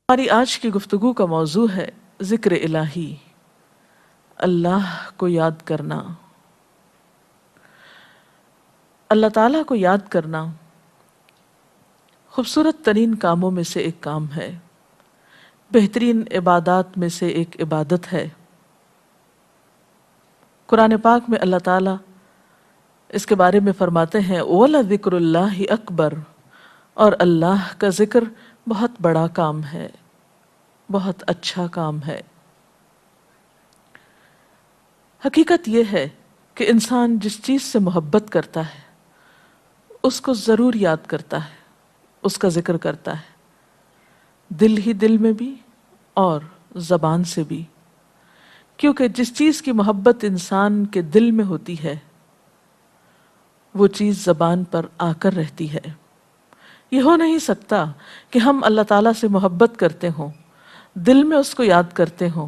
ہماری آج کی گفتگو کا موضوع ہے ذکر الہی، اللہ کو یاد کرنا۔ اللہ تعالیٰ کو یاد کرنا خوبصورت ترین کاموں میں سے ایک کام ہے، بہترین عبادات میں سے ایک عبادت ہے۔ قرآن پاک میں اللہ تعالیٰ اس کے بارے میں فرماتے ہیں وَلَذِكْرُ اللَّهِ أَكْبَرُ، اور اللہ کا ذکر بہت بڑا کام ہے، بہت اچھا کام ہے۔ حقیقت یہ ہے کہ انسان جس چیز سے محبت کرتا ہے اس کو ضرور یاد کرتا ہے، اس کا ذکر کرتا ہے، دل ہی دل میں بھی اور زبان سے بھی، کیونکہ جس چیز کی محبت انسان کے دل میں ہوتی ہے وہ چیز زبان پر آ کر رہتی ہے۔ یہ ہو نہیں سکتا کہ ہم اللہ تعالیٰ سے محبت کرتے ہوں، دل میں اس کو یاد کرتے ہوں،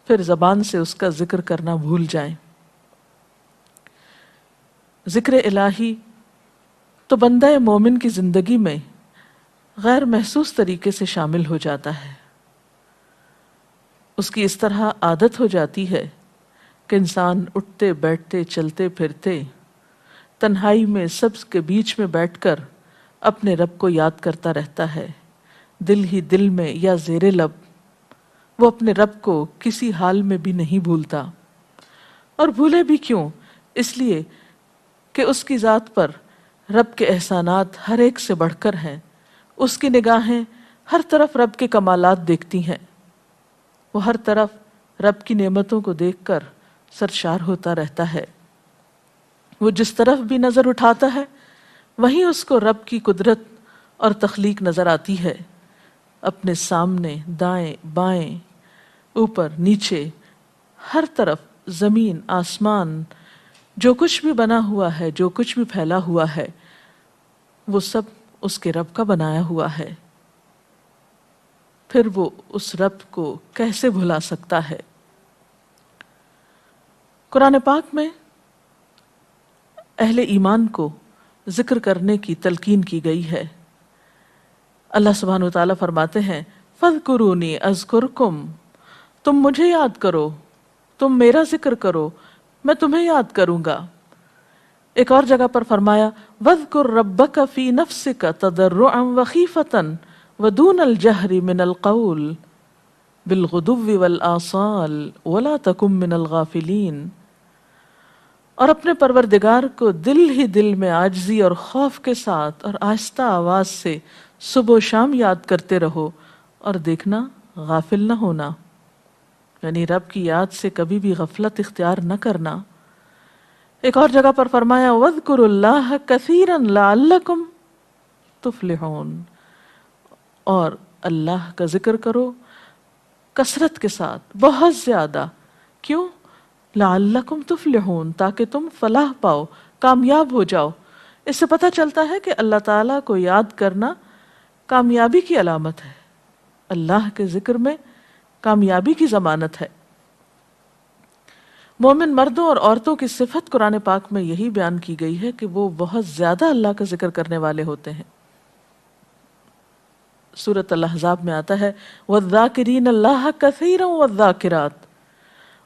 پھر زبان سے اس کا ذکر کرنا بھول جائیں۔ ذکر الہی تو بندہ مومن کی زندگی میں غیر محسوس طریقے سے شامل ہو جاتا ہے۔ اس کی اس طرح عادت ہو جاتی ہے کہ انسان اٹھتے بیٹھتے چلتے پھرتے تنہائی میں سب کے بیچ میں بیٹھ کر اپنے رب کو یاد کرتا رہتا ہے، دل ہی دل میں یا زیر لب وہ اپنے رب کو کسی حال میں بھی نہیں بھولتا۔ اور بھولے بھی کیوں؟ اس لیے کہ اس کی ذات پر رب کے احسانات ہر ایک سے بڑھ کر ہیں، اس کی نگاہیں ہر طرف رب کے کمالات دیکھتی ہیں، وہ ہر طرف رب کی نعمتوں کو دیکھ کر سرشار ہوتا رہتا ہے۔ وہ جس طرف بھی نظر اٹھاتا ہے وہیں اس کو رب کی قدرت اور تخلیق نظر آتی ہے، اپنے سامنے، دائیں بائیں، اوپر نیچے، ہر طرف زمین آسمان، جو کچھ بھی بنا ہوا ہے، جو کچھ بھی پھیلا ہوا ہے، وہ سب اس کے رب کا بنایا ہوا ہے۔ پھر وہ اس رب کو کیسے بھلا سکتا ہے؟ قرآن پاک میں اہل ایمان کو ذکر کرنے کی تلقین کی گئی ہے۔ اللہ سبحانہ وتعالیٰ فرماتے ہیں فَاذْكُرُونِي أَذْكُرْكُمْ، تم مجھے یاد کرو، تم میرا ذکر کرو، میں تمہیں یاد کروں گا۔ ایک اور جگہ پر فرمایا وَاذْكُرْ رَبَّكَ فِي نَفْسِكَ تَضَرُّعًا وَخِيفَةً وَدُونَ الْجَهْرِ مِنَ الْقَوْلِ بِالْغُدُوِّ وَالْآصَالِ وَلَا تَكُن مِّنَ الْغَافِلِينَ، اور اپنے پروردگار کو دل ہی دل میں عاجزی اور خوف کے ساتھ اور آہستہ آواز سے صبح و شام یاد کرتے رہو، اور دیکھنا غافل نہ ہونا، یعنی رب کی یاد سے کبھی بھی غفلت اختیار نہ کرنا۔ ایک اور جگہ پر فرمایا وَاذْكُرُوا اللَّهَ كَثِيرًا لَعَلَّكُمْ تُفْلِحُونَ، اور اللہ کا ذکر کرو کثرت کے ساتھ، بہت زیادہ۔ کیوں؟ لعلکم تفلحون، تاکہ تم فلاح پاؤ، کامیاب ہو جاؤ۔ اس سے پتہ چلتا ہے کہ اللہ تعالیٰ کو یاد کرنا کامیابی کی علامت ہے، اللہ کے ذکر میں کامیابی کی ضمانت ہے۔ مومن مردوں اور عورتوں کی صفت قرآن پاک میں یہی بیان کی گئی ہے کہ وہ بہت زیادہ اللہ کا ذکر کرنے والے ہوتے ہیں۔ سورۃ الاحزاب میں آتا ہے وَالذَّاكِرِينَ اللَّهَ كَثِيرًا وَالذَّاكِرَاتِ،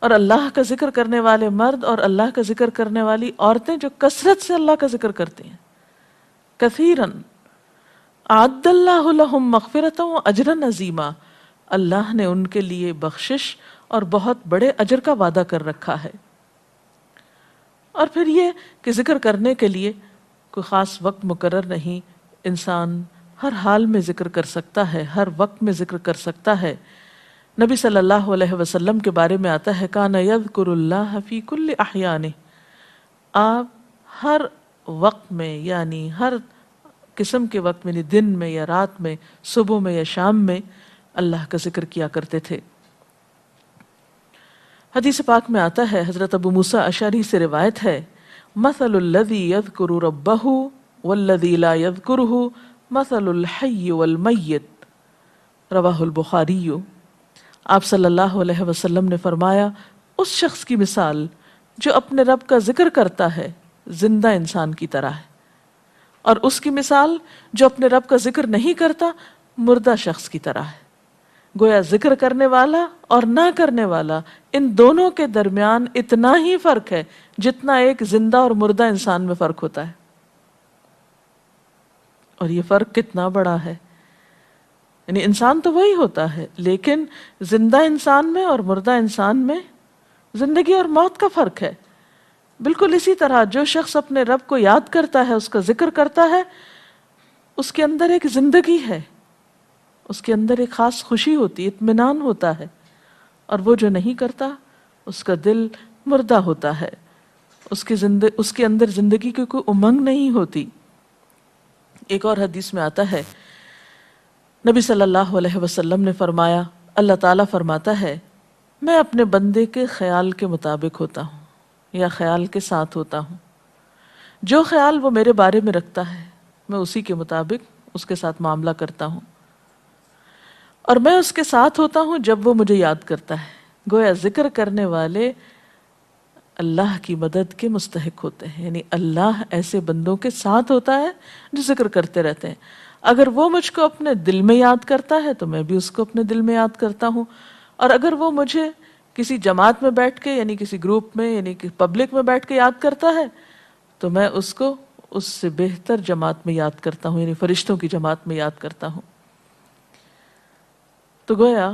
اور اللہ کا ذکر کرنے والے مرد اور اللہ کا ذکر کرنے والی عورتیں جو کثرت سے اللہ کا ذکر کرتی ہیں۔ کثیراً اعد اللہ لہم مغفرۃ واجرا عظیما، اللہ نے ان کے لیے بخشش اور بہت بڑے اجر کا وعدہ کر رکھا ہے۔ اور پھر یہ کہ ذکر کرنے کے لیے کوئی خاص وقت مقرر نہیں، انسان ہر حال میں ذکر کر سکتا ہے، ہر وقت میں ذکر کر سکتا ہے۔ نبی صلی اللہ علیہ وسلم کے بارے میں آتا ہے کان یذکر اللہ فی کل احیانہ، آپ ہر وقت میں، یعنی ہر قسم کے وقت میں، یعنی دن میں یا رات میں، صبح میں یا شام میں اللہ کا ذکر کیا کرتے تھے۔ حدیث پاک میں آتا ہے، حضرت ابو موسیٰ اشعری سے روایت ہے مثل الذی یذکر ربہ والذی لا یذکرہ مثل الحی والمیت، رواہ البخاری۔ آپ صلی اللہ علیہ وسلم نے فرمایا اس شخص کی مثال جو اپنے رب کا ذکر کرتا ہے زندہ انسان کی طرح ہے، اور اس کی مثال جو اپنے رب کا ذکر نہیں کرتا مردہ شخص کی طرح ہے۔ گویا ذکر کرنے والا اور نہ کرنے والا ان دونوں کے درمیان اتنا ہی فرق ہے جتنا ایک زندہ اور مردہ انسان میں فرق ہوتا ہے. اور یہ فرق کتنا بڑا ہے. یعنی انسان تو وہی ہوتا ہے، لیکن زندہ انسان میں اور مردہ انسان میں زندگی اور موت کا فرق ہے. بالکل اسی طرح جو شخص اپنے رب کو یاد کرتا ہے، اس کا ذکر کرتا ہے، اس کے اندر ایک زندگی ہے، اس کے اندر ایک خاص خوشی ہوتی، اطمینان ہوتا ہے. اور وہ جو نہیں کرتا اس کا دل مردہ ہوتا ہے، اس کے اندر زندگی کی کوئی امنگ نہیں ہوتی. ایک اور حدیث میں آتا ہے، نبی صلی اللہ علیہ وسلم نے فرمایا، اللہ تعالیٰ فرماتا ہے میں اپنے بندے کے خیال کے مطابق ہوتا ہوں یا خیال کے ساتھ ہوتا ہوں. جو خیال وہ میرے بارے میں رکھتا ہے میں اسی کے مطابق اس کے ساتھ معاملہ کرتا ہوں، اور میں اس کے ساتھ ہوتا ہوں جب وہ مجھے یاد کرتا ہے. گویا ذکر کرنے والے اللہ کی مدد کے مستحق ہوتے ہیں. یعنی اللہ ایسے بندوں کے ساتھ ہوتا ہے جو ذکر کرتے رہتے ہیں. اگر وہ مجھ کو اپنے دل میں یاد کرتا ہے تو میں بھی اس کو اپنے دل میں یاد کرتا ہوں، اور اگر وہ مجھے کسی جماعت میں بیٹھ کے یعنی کسی گروپ میں یعنی پبلک میں بیٹھ کے یاد کرتا ہے تو میں اس کو اس سے بہتر جماعت میں یاد کرتا ہوں، یعنی فرشتوں کی جماعت میں یاد کرتا ہوں. تو گویا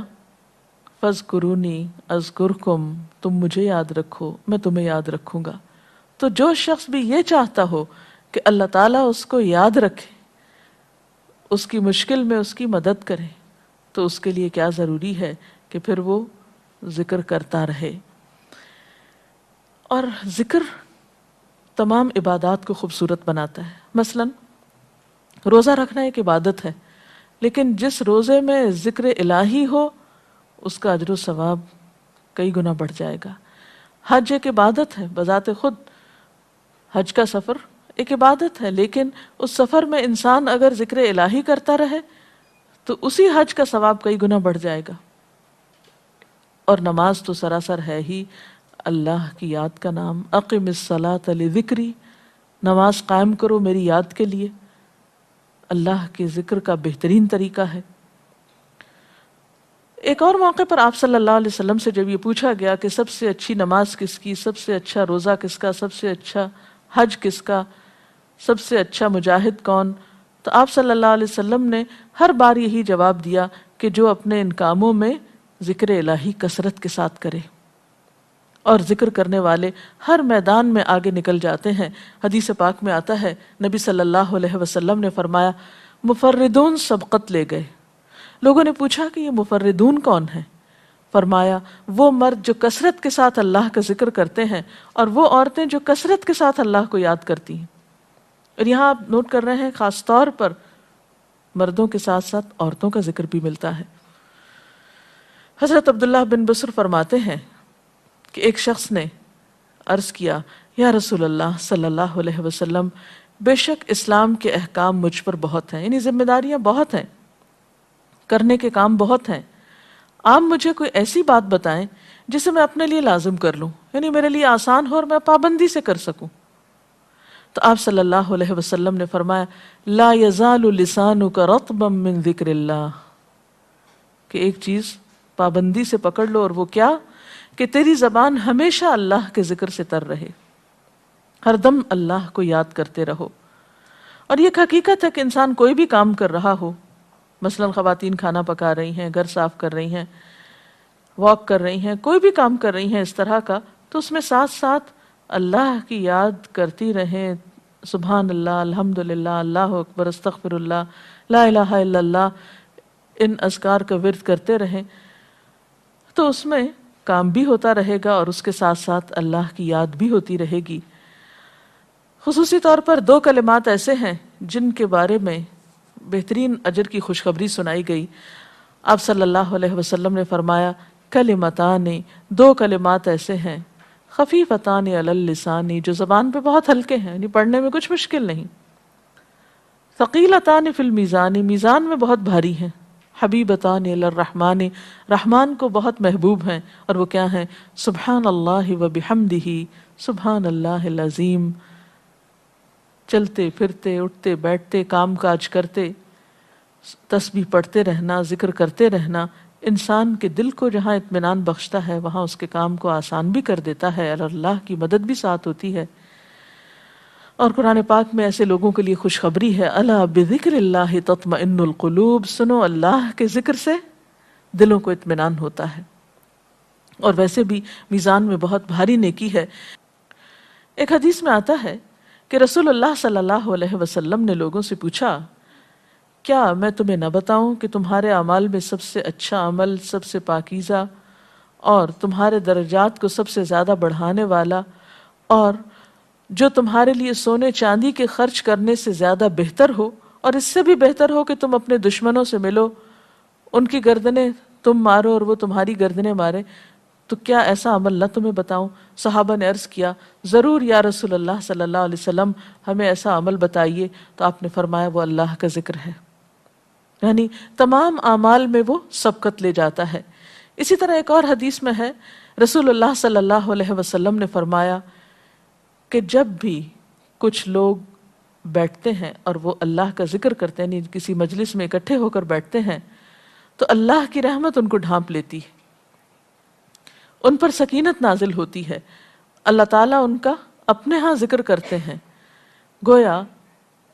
فَاذْكُرُونِي أَذْكُرْكُمْ، تم مجھے یاد رکھو میں تمہیں یاد رکھوں گا. تو جو شخص بھی یہ چاہتا ہو کہ اللہ تعالیٰ اس کو یاد رکھے، اس کی مشکل میں اس کی مدد کرے، تو اس کے لیے کیا ضروری ہے کہ پھر وہ ذکر کرتا رہے. اور ذکر تمام عبادات کو خوبصورت بناتا ہے. مثلا روزہ رکھنا ایک عبادت ہے، لیکن جس روزے میں ذکر الہی ہو اس کا اجر و ثواب کئی گنا بڑھ جائے گا. حج ایک عبادت ہے بذات خود، حج کا سفر ایک عبادت ہے، لیکن اس سفر میں انسان اگر ذکر الہی کرتا رہے تو اسی حج کا ثواب کئی گنا بڑھ جائے گا. اور نماز تو سراسر ہے ہی اللہ کی یاد کا نام. اقم الصلاۃ لذکری، نماز قائم کرو میری یاد کے لیے. اللہ کے ذکر کا بہترین طریقہ ہے. ایک اور موقع پر آپ صلی اللہ علیہ وسلم سے جب یہ پوچھا گیا کہ سب سے اچھی نماز کس کی، سب سے اچھا روزہ کس کا، سب سے اچھا حج کس کا، سب سے اچھا مجاہد کون، تو آپ صلی اللہ علیہ وسلم نے ہر بار یہی جواب دیا کہ جو اپنے ان کاموں میں ذکر الہی کثرت کے ساتھ کرے. اور ذکر کرنے والے ہر میدان میں آگے نکل جاتے ہیں. حدیث پاک میں آتا ہے نبی صلی اللہ علیہ وسلم نے فرمایا مفردون سبقت لے گئے. لوگوں نے پوچھا کہ یہ مفردون کون ہیں؟ فرمایا وہ مرد جو کثرت کے ساتھ اللہ کا ذکر کرتے ہیں اور وہ عورتیں جو کثرت کے ساتھ اللہ کو یاد کرتی ہیں. اور یہاں آپ نوٹ کر رہے ہیں خاص طور پر مردوں کے ساتھ ساتھ عورتوں کا ذکر بھی ملتا ہے. حضرت عبداللہ بن بصر فرماتے ہیں کہ ایک شخص نے عرض کیا یا رسول اللہ صلی اللہ علیہ وسلم، بے شک اسلام کے احکام مجھ پر بہت ہیں، یعنی ذمہ داریاں بہت ہیں، کرنے کے کام بہت ہیں. آپ مجھے کوئی ایسی بات بتائیں جسے میں اپنے لیے لازم کر لوں، یعنی میرے لیے آسان ہو اور میں پابندی سے کر سکوں. تو آپ صلی اللہ علیہ وسلم نے فرمایا لا یزال لسانک رطبا من ذکر اللہ، کہ ایک چیز پابندی سے پکڑ لو، اور وہ کیا کہ تیری زبان ہمیشہ اللہ کے ذکر سے تر رہے، ہر دم اللہ کو یاد کرتے رہو. اور یہ ایک حقیقت ہے کہ انسان کوئی بھی کام کر رہا ہو، مثلا خواتین کھانا پکا رہی ہیں، گھر صاف کر رہی ہیں، واک کر رہی ہیں، کوئی بھی کام کر رہی ہیں اس طرح کا، تو اس میں ساتھ ساتھ اللہ کی یاد کرتی رہیں. سبحان اللہ، الحمدللہ، اللہ اکبر، استغفر اللہ، لا الہ الا اللہ، ان اذکار کا ورد کرتے رہیں، تو اس میں کام بھی ہوتا رہے گا اور اس کے ساتھ ساتھ اللہ کی یاد بھی ہوتی رہے گی. خصوصی طور پر دو کلمات ایسے ہیں جن کے بارے میں بہترین اجر کی خوشخبری سنائی گئی. آپ صلی اللہ علیہ وسلم نے فرمایا کلمتان، دو کلمات ایسے ہیں خفیفتان علی اللسان، جو زبان پہ بہت ہلکے ہیں، یعنی پڑھنے میں کچھ مشکل نہیں، ثقیلتان فی المیزان، میزان میں بہت بھاری ہیں، حبیبتان الی الرحمن، رحمان کو بہت محبوب ہیں، اور وہ کیا ہیں؟ سبحان اللہ و بحمدہ، سبحان اللہ العظیم. چلتے پھرتے، اٹھتے بیٹھتے، کام کاج کرتے، تسبیح پڑھتے رہنا، ذکر کرتے رہنا، انسان کے دل کو جہاں اطمینان بخشتا ہے وہاں اس کے کام کو آسان بھی کر دیتا ہے اور اللہ کی مدد بھی ساتھ ہوتی ہے۔ اور قرآن پاک میں ایسے لوگوں کے لیے خوشخبری ہے، الا بذکر اللہ تطمئن القلوب، سنو اللہ کے ذکر سے دلوں کو اطمینان ہوتا ہے۔ اور ویسے بھی میزان میں بہت بھاری نیکی ہے۔ ایک حدیث میں آتا ہے کہ رسول اللہ صلی اللہ علیہ وسلم نے لوگوں سے پوچھا، کیا میں تمہیں نہ بتاؤں کہ تمہارے اعمال میں سب سے اچھا عمل، سب سے پاکیزہ اور تمہارے درجات کو سب سے زیادہ بڑھانے والا، اور جو تمہارے لیے سونے چاندی کے خرچ کرنے سے زیادہ بہتر ہو، اور اس سے بھی بہتر ہو کہ تم اپنے دشمنوں سے ملو، ان کی گردنیں تم مارو اور وہ تمہاری گردنیں مارے، تو کیا ایسا عمل نہ تمہیں بتاؤں؟ صحابہ نے عرض کیا، ضرور یا رسول اللہ صلی اللہ علیہ وسلم، ہمیں ایسا عمل بتائیے۔ تو آپ نے فرمایا وہ اللہ کا ذکر ہے، یعنی تمام اعمال میں وہ سبقت لے جاتا ہے۔ اسی طرح ایک اور حدیث میں ہے، رسول اللہ صلی اللہ علیہ وسلم نے فرمایا کہ جب بھی کچھ لوگ بیٹھتے ہیں اور وہ اللہ کا ذکر کرتے ہیں، یعنی کسی مجلس میں اکٹھے ہو کر بیٹھتے ہیں، تو اللہ کی رحمت ان کو ڈھانپ لیتی ہے، ان پر سکینت نازل ہوتی ہے، اللہ تعالیٰ ان کا اپنے ہاں ذکر کرتے ہیں۔ گویا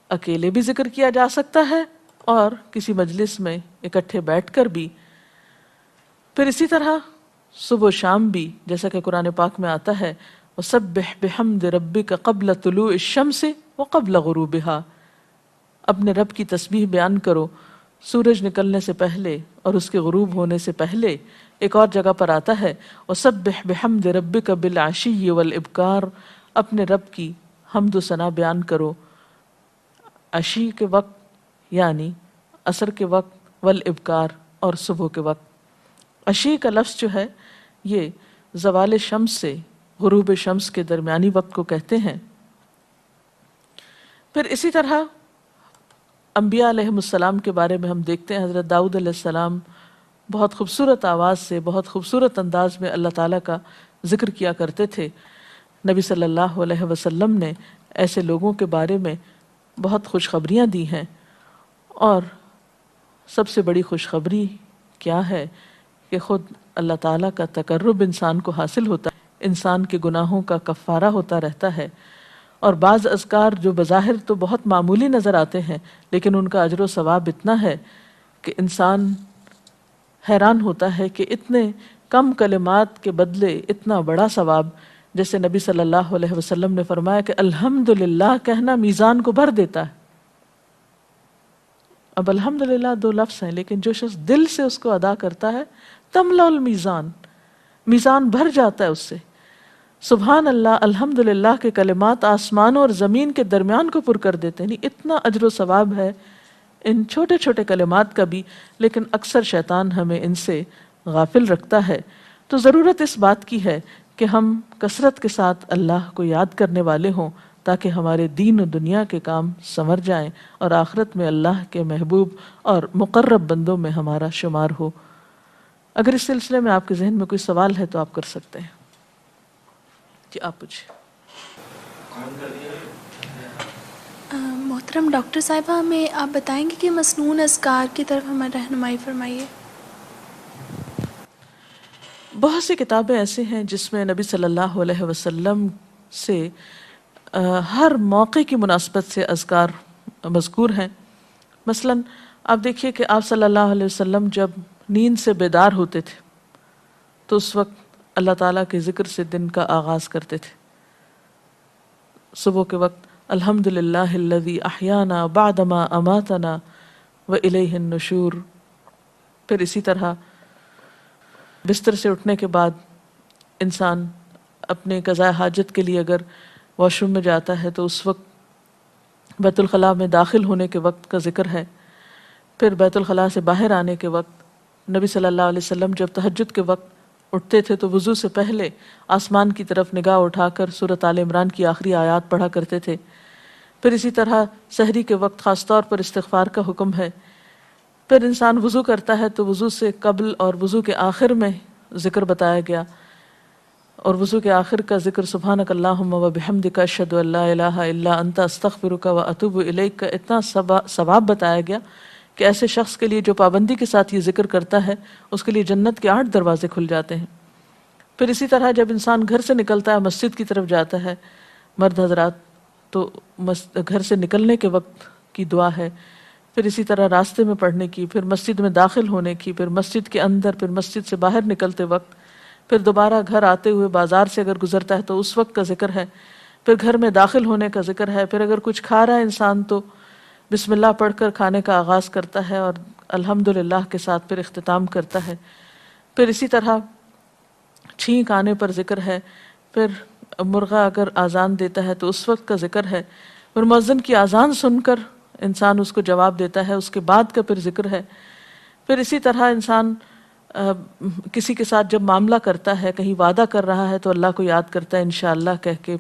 اکیلے بھی ذکر کیا جا سکتا ہے اور کسی مجلس میں اکٹھے بیٹھ کر بھی۔ پھر اسی طرح صبح و شام بھی، جیسا کہ قرآن پاک میں آتا ہے، وَسَبِّحْ بِحَمْدِ رَبِّكَ قَبْلَ طُلُوعِ الشَّمْسِ وَقَبْلَ غُرُوبِهَا، اپنے رب کی تسبیح بیان کرو سورج نکلنے سے پہلے اور اس کے غروب ہونے سے پہلے۔ ایک اور جگہ پر آتا ہے وَسَبِّحْ بِحَمْدِ رَبِّكَ بِالْعَشِيِّ وَالْإِبْكَارِ، اپنے رب کی حمد و ثنا بیان کرو عشی کے وقت یعنی عصر کے وقت، والابکار اور صبح کے وقت۔ عشی کا لفظ جو ہے یہ زوال شمس سے غروب شمس کے درمیانی وقت کو کہتے ہیں۔ پھر اسی طرح انبیاء علیہ السلام کے بارے میں ہم دیکھتے ہیں، حضرت داؤد علیہ السلام بہت خوبصورت آواز سے، بہت خوبصورت انداز میں اللہ تعالیٰ کا ذکر کیا کرتے تھے۔ نبی صلی اللہ علیہ وسلم نے ایسے لوگوں کے بارے میں بہت خوشخبریاں دی ہیں، اور سب سے بڑی خوشخبری کیا ہے کہ خود اللہ تعالیٰ کا تقرب انسان کو حاصل ہوتا ہے، انسان کے گناہوں کا کفارہ ہوتا رہتا ہے۔ اور بعض اذکار جو بظاہر تو بہت معمولی نظر آتے ہیں لیکن ان کا اجر و ثواب اتنا ہے کہ انسان حیران ہوتا ہے کہ اتنے کم کلمات کے بدلے اتنا بڑا ثواب۔ جیسے نبی صلی اللہ علیہ وسلم نے فرمایا کہ الحمدللہ کہنا میزان کو بھر دیتا ہے۔ اب الحمدللہ دو لفظ ہیں، لیکن جو شخص دل سے اس کو ادا کرتا ہے تملا المیزان، میزان بھر جاتا ہے اس سے۔ سبحان اللہ، الحمدللہ کے کلمات آسمانوں اور زمین کے درمیان کو پر کر دیتے ہیں، اتنا اجر و ثواب ہے ان چھوٹے چھوٹے کلمات کا بھی، لیکن اکثر شیطان ہمیں ان سے غافل رکھتا ہے۔ تو ضرورت اس بات کی ہے کہ ہم کثرت کے ساتھ اللہ کو یاد کرنے والے ہوں، تاکہ ہمارے دین و دنیا کے کام سنور جائیں اور آخرت میں اللہ کے محبوب اور مقرب بندوں میں ہمارا شمار ہو۔ اگر اس سلسلے میں آپ کے ذہن میں کوئی سوال ہے تو آپ کر سکتے ہیں۔ جی آپ پوچھیں۔ محترم ڈاکٹر صاحبہ، ہمیں آپ بتائیں گے کہ مسنون اذکار کی طرف ہمیں رہنمائی فرمائیے۔ بہت سی کتابیں ایسے ہیں جس میں نبی صلی اللہ علیہ وسلم سے ہر موقع کی مناسبت سے اذکار مذکور ہیں۔ مثلا آپ دیکھیے کہ آپ صلی اللہ علیہ وسلم جب نیند سے بیدار ہوتے تھے تو اس وقت اللہ تعالیٰ کے ذکر سے دن کا آغاز کرتے تھے۔ صبح کے وقت الحمدللہ الذی احیانا بعدما اماتنا والیہ النشور۔ پھر اسی طرح بستر سے اٹھنے کے بعد انسان اپنے قضاء حاجت کے لیے اگر واش روم میں جاتا ہے تو اس وقت بیت الخلاء میں داخل ہونے کے وقت کا ذکر ہے۔ پھر بیت الخلاء سے باہر آنے کے وقت نبی صلی اللہ علیہ وسلم جب تہجد کے وقت اٹھتے تھے تو وضو سے پہلے آسمان کی طرف نگاہ اٹھا کر سورۃ آل عمران کی آخری آیات پڑھا کرتے تھے۔ پھر اسی طرح سحری کے وقت خاص طور پر استغفار کا حکم ہے۔ پھر انسان وضو کرتا ہے تو وضو سے قبل اور وضو کے آخر میں ذکر بتایا گیا، اور وضو کے آخر کا ذکر سبحانک اللہم و بحمدک اشہد ان لا الہ الا انت استغفرک و اتوب الیک کا اتنا ثواب بتایا گیا کہ ایسے شخص کے لیے جو پابندی کے ساتھ یہ ذکر کرتا ہے اس کے لیے جنت کے 8 دروازے کھل جاتے ہیں۔ پھر اسی طرح جب انسان گھر سے نکلتا ہے، مسجد کی طرف جاتا ہے، مرد حضرات، تو گھر سے نکلنے کے وقت کی دعا ہے، پھر اسی طرح راستے میں پڑھنے کی، پھر مسجد میں داخل ہونے کی، پھر مسجد کے اندر، پھر مسجد سے باہر نکلتے وقت، پھر دوبارہ گھر آتے ہوئے بازار سے اگر گزرتا ہے تو اس وقت کا ذکر ہے، پھر گھر میں داخل ہونے کا ذکر ہے، پھر اگر کچھ کھا رہا ہے انسان تو بسم اللہ پڑھ کر کھانے کا آغاز کرتا ہے اور الحمدللہ کے ساتھ پھر اختتام کرتا ہے، پھر اسی طرح چھینک آنے پر ذکر ہے، پھر مرغا اگر آذان دیتا ہے تو اس وقت کا ذکر ہے، پھر مؤذن کی آذان سن کر انسان اس کو جواب دیتا ہے، اس کے بعد کا پھر ذکر ہے، پھر اسی طرح انسان کسی کے ساتھ جب معاملہ کرتا ہے، کہیں وعدہ کر رہا ہے تو اللہ کو یاد کرتا ہے انشاءاللہ کہہ کے،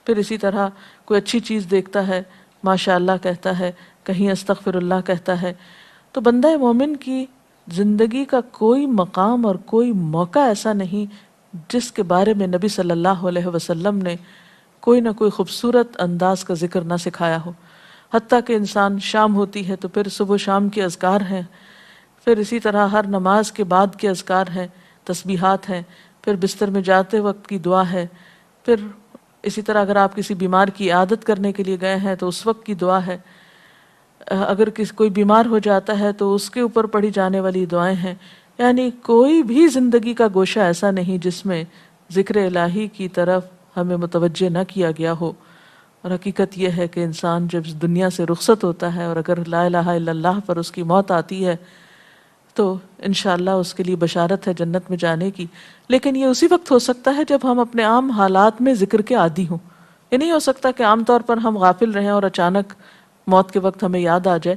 پھر اسی طرح کوئی اچھی چیز دیکھتا ہے ماشاءاللہ کہتا ہے، کہیں استغفر اللہ کہتا ہے۔ تو بندہ مومن کی زندگی کا کوئی مقام اور کوئی موقع ایسا نہیں جس کے بارے میں نبی صلی اللہ علیہ وسلم نے کوئی نہ کوئی خوبصورت انداز کا ذکر نہ سکھایا ہو۔ حتیٰ کہ انسان شام ہوتی ہے تو پھر صبح و شام کے اذکار ہیں، پھر اسی طرح ہر نماز کے بعد کے اذکار ہیں، تسبیحات ہیں، پھر بستر میں جاتے وقت کی دعا ہے، پھر اسی طرح اگر آپ کسی بیمار کی عیادت کرنے کے لیے گئے ہیں تو اس وقت کی دعا ہے، اگر کوئی بیمار ہو جاتا ہے تو اس کے اوپر پڑھی جانے والی دعائیں ہیں۔ یعنی کوئی بھی زندگی کا گوشہ ایسا نہیں جس میں ذکر الہی کی طرف ہمیں متوجہ نہ کیا گیا ہو۔ اور حقیقت یہ ہے کہ انسان جب اس دنیا سے رخصت ہوتا ہے اور اگر لا الہ الا اللہ پر اس کی موت آتی ہے تو انشاءاللہ اس کے لیے بشارت ہے جنت میں جانے کی، لیکن یہ اسی وقت ہو سکتا ہے جب ہم اپنے عام حالات میں ذکر کے عادی ہوں۔ یہ نہیں ہو سکتا کہ عام طور پر ہم غافل رہیں اور اچانک موت کے وقت ہمیں یاد آ جائے۔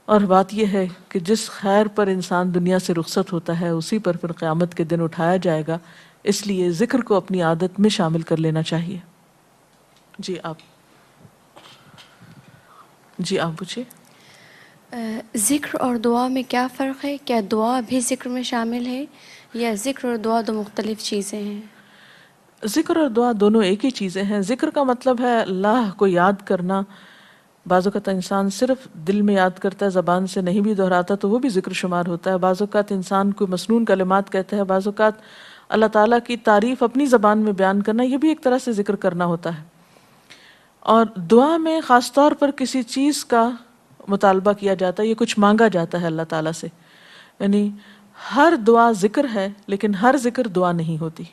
اور بات یہ ہے کہ جس خیر پر انسان دنیا سے رخصت ہوتا ہے اسی پر پھر قیامت کے دن اٹھایا جائے گا، اس لیے ذکر کو اپنی عادت میں شامل کر لینا چاہیے۔ جی آپ پوچھیے۔ ذکر اور دعا میں کیا فرق ہے؟ کیا دعا بھی ذکر میں شامل ہے یا ذکر اور دعا دو مختلف چیزیں ہیں؟ ذکر اور دعا دونوں ایک ہی چیزیں ہیں۔ ذکر کا مطلب ہے اللہ کو یاد کرنا۔ بعض اوقات انسان صرف دل میں یاد کرتا ہے، زبان سے نہیں بھی دہراتا تو وہ بھی ذکر شمار ہوتا ہے۔ بعض اوقات انسان کوئی مسنون کلمات کہتا ہے، بعض اوقات اللہ تعالیٰ کی تعریف اپنی زبان میں بیان کرنا، یہ بھی ایک طرح سے ذکر کرنا ہوتا ہے۔ اور دعا میں خاص طور پر کسی چیز کا مطالبہ کیا جاتا ہے، یہ کچھ مانگا جاتا ہے اللہ تعالیٰ سے۔ یعنی ہر دعا ذکر ہے لیکن ہر ذکر دعا نہیں ہوتی۔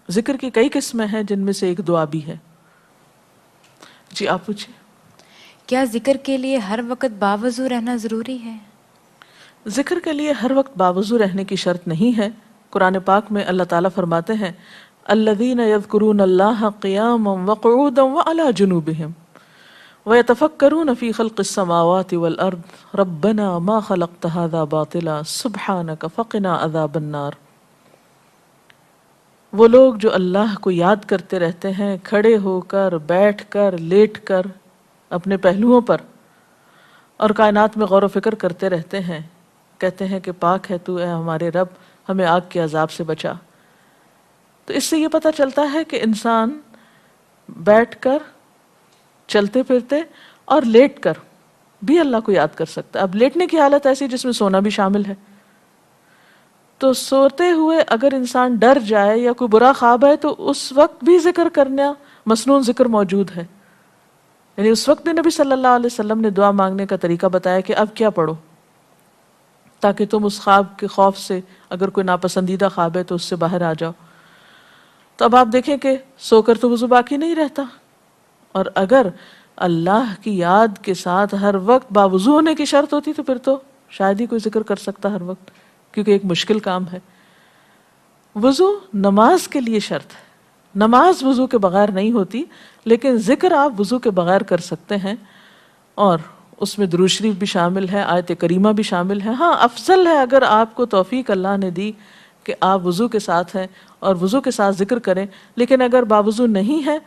ذکر کی کئی قسمیں ہیں جن میں سے ایک دعا بھی ہے۔ جی آپ پوچھیں۔ کیا ذکر کے لیے ہر وقت باوضو رہنا ضروری ہے؟ ذکر کے لیے ہر وقت باوضو رہنے کی شرط نہیں ہے۔ قرآن پاک میں اللہ تعالیٰ فرماتے ہیں الذین یذکرون اللہ قیاما وقعودا وعلی جنوبہم ویتفکرون فی خلق السماوات والارض ربنا ما خلقت ھذا باطلا سبحانک فقنا عذاب النار۔ وہ لوگ جو اللہ کو یاد کرتے رہتے ہیں کھڑے ہو کر، بیٹھ کر، لیٹ کر، اپنے پہلوؤں پر، اور کائنات میں غور و فکر کرتے رہتے ہیں، کہتے ہیں کہ پاک ہے تو اے ہمارے رب، ہمیں آگ کے عذاب سے بچا۔ تو اس سے یہ پتہ چلتا ہے کہ انسان بیٹھ کر، چلتے پھرتے اور لیٹ کر بھی اللہ کو یاد کر سکتا ہے۔ اب لیٹنے کی حالت ایسی جس میں سونا بھی شامل ہے، تو سوتے ہوئے اگر انسان ڈر جائے یا کوئی برا خواب ہے تو اس وقت بھی ذکر کرنا، مسنون ذکر موجود ہے۔ یعنی اس وقت بھی نبی صلی اللہ علیہ وسلم نے دعا مانگنے کا طریقہ بتایا کہ اب کیا پڑھو، تاکہ تم اس خواب کے خوف سے، اگر کوئی ناپسندیدہ خواب ہے تو اس سے باہر آ جاؤ۔ تو اب آپ دیکھیں کہ سو کر تو وضو باقی نہیں رہتا، اور اگر اللہ کی یاد کے ساتھ ہر وقت باوضو ہونے کی شرط ہوتی تو پھر تو شاید ہی کوئی ذکر کر سکتا ہر وقت، کیونکہ ایک مشکل کام ہے۔ وضو نماز کے لیے شرط ہے، نماز وضو کے بغیر نہیں ہوتی، لیکن ذکر آپ وضو کے بغیر کر سکتے ہیں، اور اس میں درود شریف بھی شامل ہے، آیت کریمہ بھی شامل ہے۔ ہاں افضل ہے اگر آپ کو توفیق اللہ نے دی کہ آپ وضو کے ساتھ ہیں اور وضو کے ساتھ ذکر کریں، لیکن اگر باوضو نہیں ہے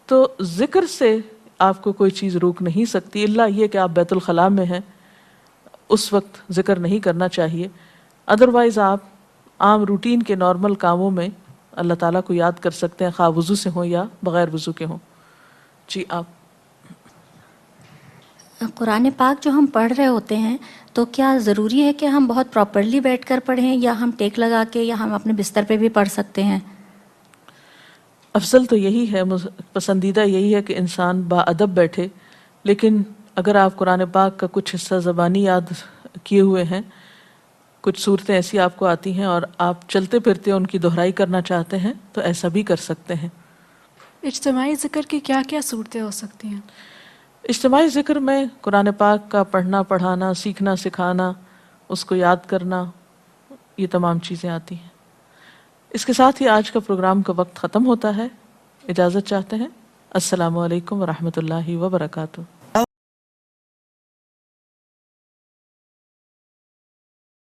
تو ذکر سے آپ کو کوئی چیز روک نہیں سکتی، الا یہ کہ آپ بیت الخلاء میں ہیں، اس وقت ذکر نہیں کرنا چاہیے۔ ادروائز آپ عام روٹین کے نارمل کاموں میں اللہ تعالیٰ کو یاد کر سکتے ہیں، خواہ وضو سے ہوں یا بغیر وضو کے ہوں۔ جی آپ قرآن پاک جو ہم پڑھ رہے ہوتے ہیں تو کیا ضروری ہے کہ ہم بہت پراپرلی بیٹھ کر پڑھیں یا ہم ٹیک لگا کے یا ہم اپنے بستر پہ بھی پڑھ سکتے ہیں؟ افضل تو یہی ہے، پسندیدہ یہی ہے کہ انسان با ادب بیٹھے، لیکن اگر آپ قرآن پاک کا کچھ حصہ زبانی یاد کیے ہوئے ہیں، کچھ صورتیں ایسی آپ کو آتی ہیں اور آپ چلتے پھرتے ان کی دہرائی کرنا چاہتے ہیں تو ایسا بھی کر سکتے ہیں۔ اجتماعی ذکر کی کیا کیا صورتیں ہو سکتی ہیں؟ اجتماعی ذکر میں قرآن پاک کا پڑھنا، پڑھانا، سیکھنا، سکھانا، اس کو یاد کرنا، یہ تمام چیزیں آتی ہیں۔ اس کے ساتھ ہی آج کا پروگرام کا وقت ختم ہوتا ہے، اجازت چاہتے ہیں۔ السلام علیکم ورحمۃ اللہ وبرکاتہ۔